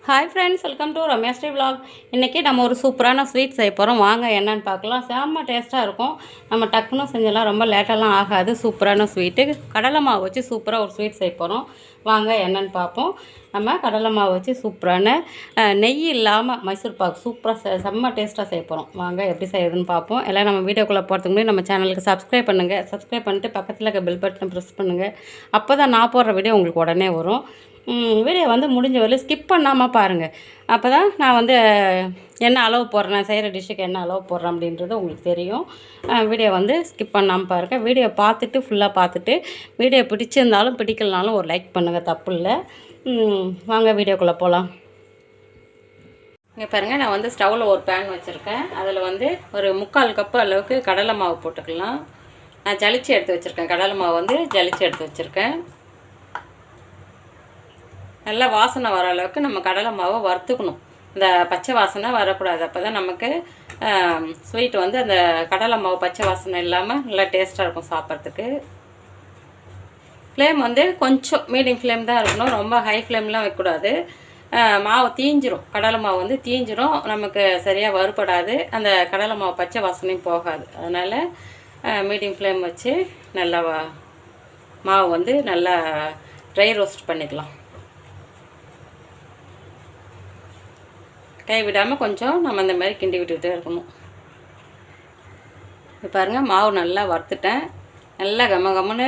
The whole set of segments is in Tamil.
Hi friends, welcome to Ramya Sri vlog. இன்றைக்கி நம்ம ஒரு சூப்பரான ஸ்வீட் செய்ய போகிறோம். வாங்க என்னென்னு பார்க்கலாம். செம்ம டேஸ்ட்டாக இருக்கும். நம்ம டக்குன்னு செஞ்சலாம், ரொம்ப லேட்டெல்லாம் ஆகாது. சூப்பரான ஸ்வீட்டு கடலை மாவு வச்சு சூப்பராக ஒரு ஸ்வீட் செய்ய போகிறோம். வாங்க என்னென்னு பார்ப்போம். நம்ம கடலை மாவு வச்சு சூப்பரான நெய் இல்லாமல் மைசூர் பாக் சூப்பராக செம்ம டேஸ்ட்டாக செய்ய போகிறோம். வாங்க எப்படி செய்யுதுன்னு பார்ப்போம். எல்லாம் நம்ம வீடியோக்குள்ளே போகிறதுக்கு முன்னாடி நம்ம சேனலுக்கு சப்ஸ்கிரைப் பண்ணுங்கள். சப்ஸ்கிரைப் பண்ணிட்டு பக்கத்தில் இருக்க பெல் பட்டனை ப்ரெஸ் பண்ணுங்கள். அப்போ தான் நான் போடுற வீடியோ உங்களுக்கு உடனே வரும். வீடியோ முடிஞ்ச வரையும் ஸ்கிப் பண்ணாமல் பாருங்கள். அப்போ தான் நான் என்ன அளவு போடுறேன், நான் செய்கிற டிஷ்ஷுக்கு என்ன அளவு போடுறேன் அப்படின்றது உங்களுக்கு தெரியும். வீடியோ ஸ்கிப் பண்ணாமல் பாருங்கள். வீடியோ பார்த்துட்டு ஃபுல்லாக பார்த்துட்டு வீடியோ பிடிச்சிருந்தாலும் பிடிக்கலனாலும் ஒரு லைக் பண்ணுங்கள், தப்பு இல்லை. வாங்க வீடியோக்குள்ளே போகலாம். இங்கே பாருங்கள், நான் ஸ்டவ்வில் ஒரு பேன் வச்சுருக்கேன். அதில் ஒரு 3/4 கப்பு அளவுக்கு கடலை மாவு போட்டுக்கலாம். நான் ஜலிச்சு எடுத்து வச்சுருக்கேன். கடலை மாவு ஜலிச்சு எடுத்து வச்சுருக்கேன். நல்லா வாசனை வர அளவுக்கு நம்ம கடலை மாவை வறுத்துக்கணும். இந்த பச்சை வாசனை வரக்கூடாது. அப்போ தான் நமக்கு ஸ்வீட் அந்த கடலை மாவு பச்சை வாசனை இல்லாமல் நல்லா டேஸ்ட்டாக இருக்கும் சாப்பிட்றதுக்கு. ஃப்ளேம் கொஞ்சம் மீடியம் ஃப்ளேம் தான் இருக்கணும். ரொம்ப ஹை ஃப்ளேம்லாம் வைக்கக்கூடாது. மாவு தீஞ்சிரும். கடலை மாவு தீஞ்சிரும், நமக்கு சரியாக வறுபடாது. அந்த கடலை மாவு பச்சை வாசனையும் போகாது. அதனால் மீடியம் ஃப்ளேம் வச்சு நல்லா மாவு நல்லா ட்ரை ரோஸ்ட் பண்ணிக்கலாம். கை விடாமல் கொஞ்சம் நம்ம இந்த மாதிரி கிண்டி விட்டுக்கிட்டே இருக்கணும். இப்போ பாருங்கள், மாவு நல்லா வறுத்துட்டேன். நல்லா கம்மன்னு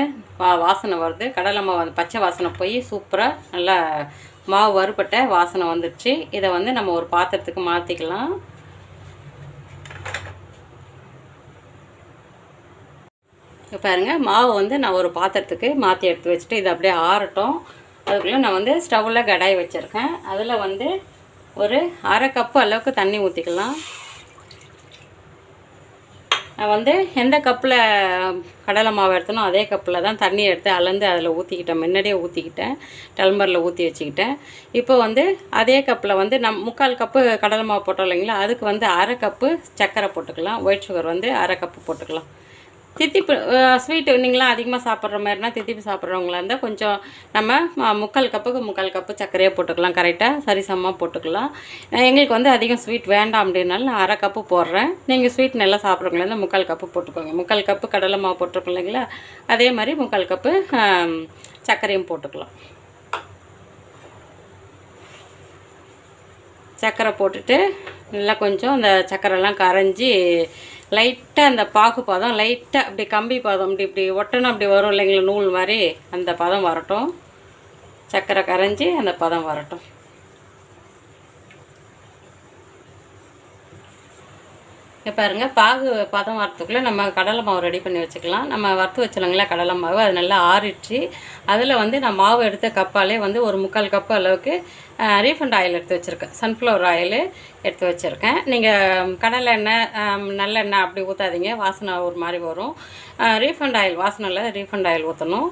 வாசனை வருது. கடலை மாவு பச்சை வாசனை போய் சூப்பராக நல்லா மாவு வறுப்பட்ட வாசனை வந்துடுச்சு. இதை நம்ம ஒரு பாத்திரத்துக்கு மாற்றிக்கலாம். இப்போ பாருங்கள், மாவு நான் ஒரு பாத்திரத்துக்கு மாற்றி எடுத்து வச்சுட்டு இதை அப்படியே ஆறட்டும். அதுக்குள்ளே நான் ஸ்டவ்வில் கடாய் வச்சுருக்கேன். அதில் ஒரு 1/2 கப்பு அளவுக்கு தண்ணி ஊற்றிக்கலாம். நான் எந்த கப்பில் கடலை மாவு எடுத்தனோ அதே கப்பில் தான் தண்ணி எடுத்து அளந்து அதில் ஊற்றிக்கிட்டேன். முன்னாடியே ஊற்றிக்கிட்டேன், டம்ளரில் ஊற்றி வச்சுக்கிட்டேன். இப்போ அதே கப்பில் நம்ம 3/4 கப்பு கடலை மாவு போட்டோம் இல்லைங்களா, அதுக்கு 1/2 கப்பு சர்க்கரை போட்டுக்கலாம். ஒயிட் சுகர் 1/2 கப்பு போட்டுக்கலாம். தித்திப்பு ஸ்வீட்டு நீங்களாம் அதிகமாக சாப்பிட்ற மாதிரினா, தித்திப்பு சாப்பிட்றவங்களா இருந்தால் கொஞ்சம் நம்ம 3/4 கப்புக்கு 3/4 கப்பு சர்க்கரையாக போட்டுக்கலாம். கரெக்டாக சரிசமமாக போட்டுக்கலாம். எங்களுக்கு அதிகம் ஸ்வீட் வேண்டாம் அப்படின்னாலும் நான் 1/2 கப்பு போடுறேன். நீங்கள் ஸ்வீட் நல்லா சாப்பிட்றவங்களா இருந்தால் 3/4 கப்பு போட்டுக்கோங்க. 3/4 கப்பு கடலை மாவு போட்டிருக்கோம் இல்லைங்களா, அதே மாதிரி 3/4 கப்பு சர்க்கரையும் போட்டுக்கலாம். சர்க்கரை போட்டுட்டு நல்லா கொஞ்சம் அந்த சர்க்கரைலாம் கரைஞ்சி லைட்டாக அந்த பாகு பதம், லைட்டாக அப்படி கம்பி பதம், இப்படி ஒட்டணும் அப்படி வரும் இல்லைங்களா, நூல் மாதிரி, அந்த பதம் வரட்டும். சர்க்கரை கரைஞ்சி அந்த பதம் வரட்டும். இப்போ பாருங்கள், பாகு பதம் வரத்துக்குள்ளே நம்ம கடலை மாவு ரெடி பண்ணி வச்சுக்கலாம். நம்ம வறுத்து வச்சுலங்களா கடலை மாவு, அது நல்லா ஆறிடுச்சு. அதில் நான் மாவு எடுத்த கப்பாலே ஒரு 3/4 கப்பு அளவுக்கு ரீஃபண்ட் ஆயில் எடுத்து வச்சுருக்கேன். சன்ஃப்ளவர் ஆயில் எடுத்து வச்சுருக்கேன். நீங்கள் கடலை எண்ணெய், நல்லெண்ணெய் அப்படி ஊற்றாதீங்க, வாசனை ஒரு மாதிரி வரும். ரீஃபண்ட் ஆயில் வாசனை இல்லை, ரீஃபண்ட் ஆயில் ஊற்றணும்.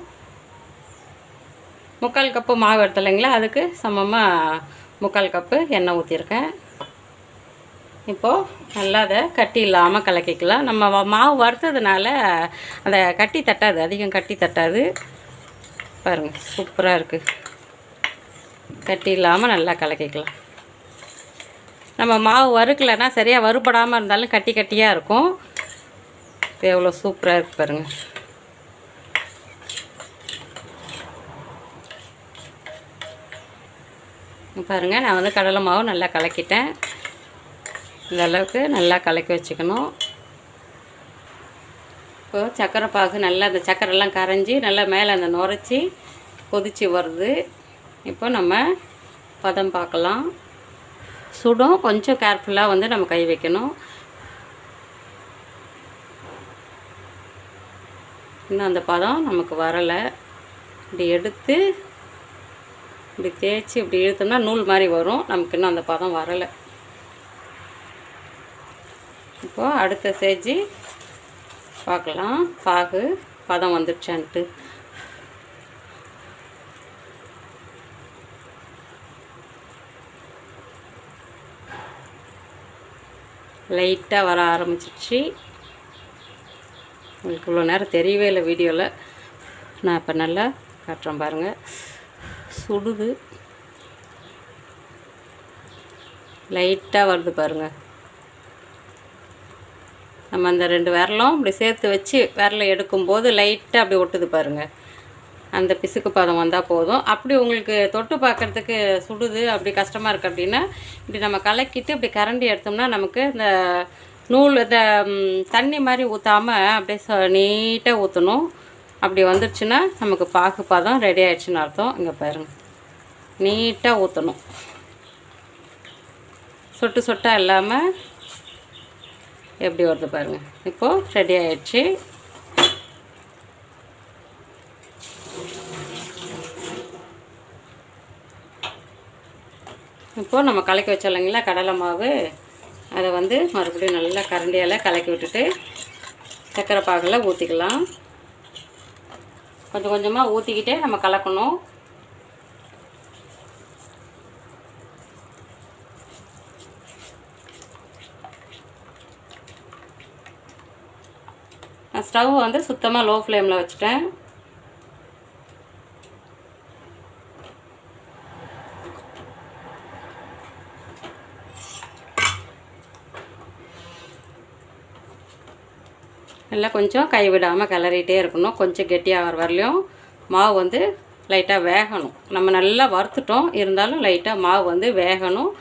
3/4 கப்பு மாவு எடுத்து இல்லைங்களா, அதுக்கு சமமாக 3/4 கப்பு எண்ணெய் ஊற்றிருக்கேன். இப்போது நல்லா அதை கட்டி இல்லாமல் கலக்கிக்கலாம். நம்ம மாவு வறுத்ததுனால அதை கட்டி தட்டாது, அதிகம் கட்டி தட்டாது. பாருங்கள், சூப்பராக இருக்குது. கட்டி இல்லாமல் நல்லா கலக்கிக்கலாம். நம்ம மாவு வறுக்கலைன்னா சரியாக வறுபடாமல் இருந்தாலும் கட்டி கட்டியாக இருக்கும். எவ்வளோ சூப்பராக இருக்குது பாருங்கள். பாருங்கள், நான் கடலை மாவு நல்லா கலக்கிட்டேன். இந்த அளவுக்கு நல்லா கலக்கி வச்சுக்கணும். இப்போது சர்க்கரை பாகு நல்லா அந்த சர்க்கரைலாம் கரைஞ்சி நல்லா மேலே அந்த நுரைச்சி கொதித்து வருது. இப்போ நம்ம பதம் பார்க்கலாம். சுடும், கொஞ்சம் கேர்ஃபுல்லாக நம்ம கை வைக்கணும். இன்னும் அந்த பதம் நமக்கு வரலை. இப்படி எடுத்து இப்படி தேய்ச்சி இப்படி இழுத்தோம்னா நூல் மாதிரி வரும். நமக்கு இன்னும் அந்த பதம் வரலை. இப்போது அடுத்த ஸ்டேஜி பார்க்கலாம், பாகு பதம் வந்துடுச்சான்ட்டு. லைட்டாக வர ஆரம்பிச்சிடுச்சு. உங்களுக்கு இவ்வளோ நேரம் தெரியவே இல்லை வீடியோவில். நான் இப்போ நல்லா காட்டுறேன் பாருங்கள். சுடுது. லைட்டாக வருது பாருங்கள். நம்ம அந்த 2 விரலும் இப்படி சேர்த்து வச்சு விரலை எடுக்கும்போது லைட்டாக அப்படி ஒட்டுது பாருங்கள். அந்த பிசுக்கு பதம் வந்தால் போதும். அப்படி உங்களுக்கு தொட்டு பார்க்குறதுக்கு சுடுது, அப்படி கஷ்டமாக இருக்குது அப்படின்னா இப்படி நம்ம கலக்கிட்டு இப்படி கரண்டி எடுத்தோம்னா நமக்கு இந்த நூல் இந்த தண்ணி மாதிரி ஊற்றாமல் அப்படியே நீட்டாக ஊற்றணும். அப்படி வந்துடுச்சுன்னா நமக்கு பாகு பதம் ரெடி ஆகிடுச்சின்னு அர்த்தம். இங்கே பாருங்கள், நீட்டாக ஊற்றணும், சொட்டு சொட்டாக இல்லாமல். எப்படி வருது பாருங்கள். இப்போது ரெடி ஆகிடுச்சு. இப்போது நம்ம கலக்கி வச்சோம் இல்லைங்களா கடலை மாவு, அதை வந்து மறுபடியும் நல்லா கரண்டியால் கலக்கி விட்டுட்டு சர்க்கரை பாகில் ஊற்றிக்கலாம். கொஞ்சம் கொஞ்சமாக ஊற்றிக்கிட்டே நம்ம கலக்கணும். நான் ஸ்டவ் வந்து சுத்தமாக லோ ஃப்ளேமில் வச்சுட்டேன். நல்லா கொஞ்சம் கைவிடாமல் கிளறிட்டே இருக்கணும். கொஞ்சம் கெட்டியாகிற வரலையும் மாவு வந்து லைட்டாக வேகணும். நம்ம நல்லா வறுத்துட்டோம், இருந்தாலும் லைட்டாக மாவு வந்து வேகணும்.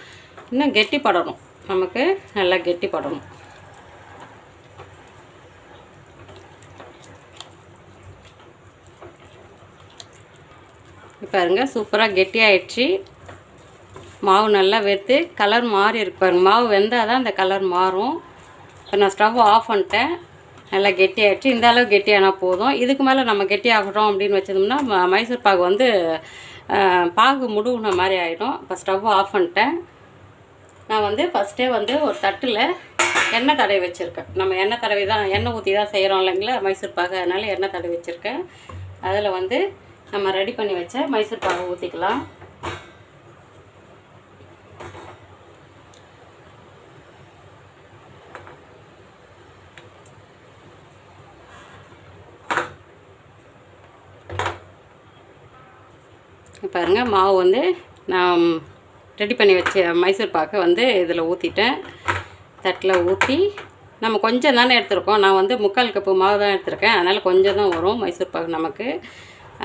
இன்னும் கெட்டிப்படணும், நமக்கு நல்லா கெட்டிப்படணும். பாருங்க, சூப்பராக கெட்டியாயிடுச்சு. மாவு நல்லா வெத்து கலர் மாறி இருக்கு பாருங்க. மாவு வெந்தால் தான் அந்த கலர் மாறும். இப்போ நான் ஸ்டவ் ஆஃப் பண்ணிட்டேன். நல்லா கெட்டியாகிடுச்சு. இந்த அளவு கெட்டியானா போதும். இதுக்கு மேலே நம்ம கெட்டி ஆகட்டும் அப்படின்னு வச்சோம்னா மைசூர் பாகு வந்து பாகு முடுகுன மாதிரி ஆகிடும். இப்போ ஸ்டவ் ஆஃப் பண்ணிட்டேன். நான் வந்து ஃபஸ்ட்டே வந்து ஒரு தட்டில் எண்ணெய் தடவி வச்சுருக்கேன். நம்ம எண்ணெய் தடவி தான், எண்ணெய் ஊற்றி தான் செய்கிறோம் இல்லைங்களா மைசூர் பாகு, அதனால் எண்ணெய் தடவி வச்சுருக்கேன். அதில் வந்து நம்ம ரெடி பண்ணி வச்ச மைசூர் பாகு ஊற்றிக்கலாம். பாருங்கள், மாவு வந்து நான் ரெடி பண்ணி வச்ச மைசூர் பாக்கை வந்து இதில் ஊற்றிட்டேன். தட்டில் ஊற்றி நம்ம கொஞ்சம் தானே எடுத்துருக்கோம். நான் வந்து 3/4 கப்பு மாவு தான் எடுத்திருக்கேன். அதனால் கொஞ்சம் தான் வரும் மைசூர் பாக்கு நமக்கு.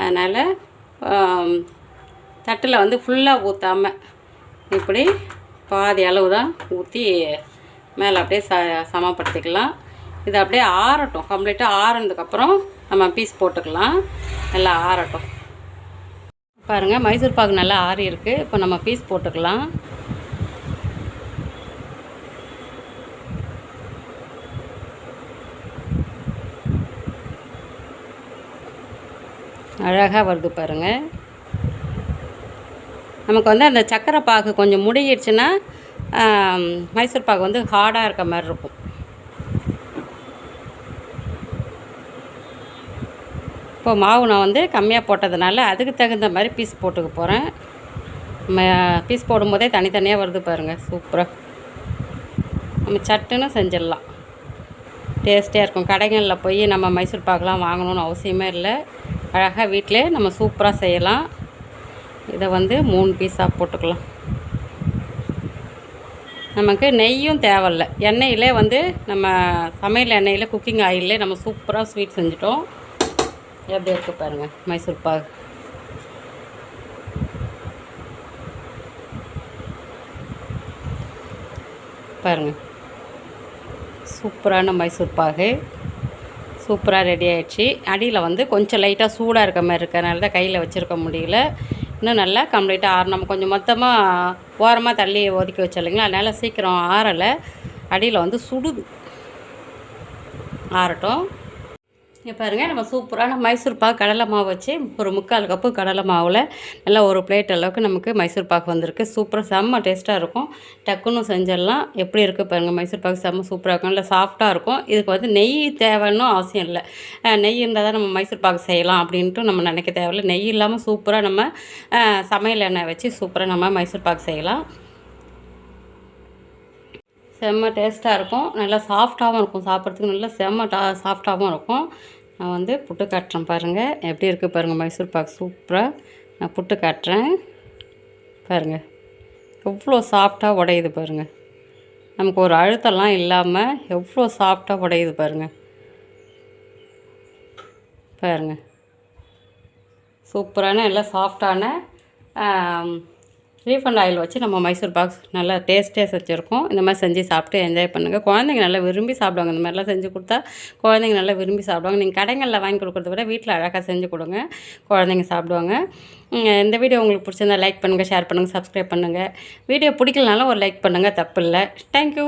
அதனால் தட்டில் வந்து ஃபுல்லாக ஊற்றாமல் இப்படி பாதி அளவு தான் ஊற்றி மேலே அப்படியே சமப்படுத்திக்கலாம். இது அப்படியே ஆறட்டும். கம்ப்ளீட்டாக ஆறுனதுக்கப்புறம் நம்ம பீஸ் போட்டுக்கலாம். நல்லா ஆறட்டும். பாருங்கள், மைசூர் பாகு நல்லா ஆறி இருக்குது. இப்போ நம்ம பீஸ் போட்டுக்கலாம். அழகாக வருது பாருங்கள். நமக்கு வந்து அந்த சக்கரை பாகு கொஞ்சம் முடிகிடுச்சுன்னா மைசூர் பாகு வந்து ஹார்டாக இருக்க மாதிரி இருக்கும். இப்போ மாவு நான் வந்து கம்மியாக போட்டதுனால அதுக்கு தகுந்த மாதிரி பீஸ் போட்டுக்க போகிறேன். பீஸ் போடும்போதே தனித்தனியாக வருது பாருங்கள். சூப்பராக நம்ம சட்டுன்னு செஞ்சிடலாம். டேஸ்டியாக இருக்கும். கடைகளில் போய் நம்ம மைசூர் பாகுலாம் வாங்கணும்னு அவசியமே இல்லை. அழகாக வீட்டிலே நம்ம சூப்பராக செய்யலாம். இதை வந்து 3 பீஸாக போட்டுக்கலாம். நமக்கு நெய்யும் தேவையில்லை. எண்ணெயிலே வந்து நம்ம சமையல் எண்ணெயில் குக்கிங் ஆயிலே நம்ம சூப்பராக ஸ்வீட் செஞ்சிட்டோம். எப்படி இருக்குது பாருங்கள் மைசூர் பாகு. பாருங்கள், சூப்பரான மைசூர் பாகு சூப்பராக ரெடி ஆகிடுச்சு. அடியில் வந்து கொஞ்சம் லைட்டாக சூடாக இருக்க மாதிரி இருக்கிறனால தான் கையில் வச்சுருக்க முடியல. இன்னும் நல்லா கம்ப்ளீட்டாக நம்ம கொஞ்சம் மொத்தமாக ஓரமாக தள்ளி ஒதுக்கி வச்சோம் இல்லைங்களா, அதனால் சீக்கிரம் ஆறலை. அடியில் வந்து சுடுது. ஆறட்டும். இங்கே பாருங்கள், நம்ம சூப்பரான மைசூர் பாகு கடலை மாவு வச்சு ஒரு 3/4 கப்பு கடலை மாவில் நல்லா ஒரு பிளேட் அளவுக்கு நமக்கு மைசூர் பாகு வந்திருக்கு. சூப்பராக செம்ம டேஸ்ட்டாக இருக்கும். டக்குன்னு செஞ்சிடலாம். எப்படி இருக்குது பாருங்கள், மைசூர் பாகு செம்ம சூப்பராக இருக்கும். இல்லை சாஃப்டாக இருக்கும். இதுக்கு வந்து நெய் தேவைன்னு அவசியம் இல்லை. நெய் இருந்தால் தான் நம்ம மைசூர் பாகு செய்யலாம் அப்படின்ட்டு நம்ம நினைக்க தேவையில்லை. நெய் இல்லாமல் சூப்பராக நம்ம சமையல் எண்ணெய் வச்சு சூப்பராக நம்ம மைசூர் பாகு செய்யலாம். செம்ம டேஸ்ட்டாக இருக்கும். நல்லா சாஃப்டாகவும் இருக்கும். சாப்பிட்றதுக்கு நல்லா செம்ம சாஃப்டாகவும் இருக்கும். நான் வந்து புட்டு காட்டுறேன் பாருங்கள். எப்படி இருக்குது பாருங்கள் மைசூர் பாகு சூப்பராக. நான் புட்டு காட்டுறேன் பாருங்கள். எவ்வளோ சாஃப்டாக உடையுது பாருங்கள். நமக்கு ஒரு அழுத்தம்லாம் இல்லாமல் எவ்வளோ சாஃப்டாக உடையுது பாருங்கள். பாருங்கள், சூப்பரான எல்லாம் சாஃப்டான ரீஃபண்ட் ஆயில் வச்சு நம்ம மைசூர் பாக்ஸ் நல்லா டேஸ்ட்டே செஞ்சுருக்கோம். இந்த மாதிரி செஞ்சு சாப்பிட்டு என்ஜாய் பண்ணுங்கள். குழந்தைங்க நல்லா விரும்பி சாப்பிடுவாங்க. இந்த மாதிரிலாம் செஞ்சு கொடுத்தா குழந்தைங்க நல்லா விரும்பி சாப்பிடுவாங்க. நீங்கள் கடைகளில் வாங்கி கொடுக்குறத விட வீட்டில் அழகாக செஞ்சு கொடுங்க, குழந்தைங்க சாப்பிடுவாங்க. இந்த வீடியோ உங்களுக்கு பிடிச்சிருந்தா லைக் பண்ணுங்கள், ஷேர் பண்ணுங்கள், சப்ஸ்கிரைப் பண்ணுங்கள். வீடியோ பிடிக்கலனாலும் ஒரு லைக் பண்ணுங்கள், தப்பு இல்லை. தேங்க்யூ.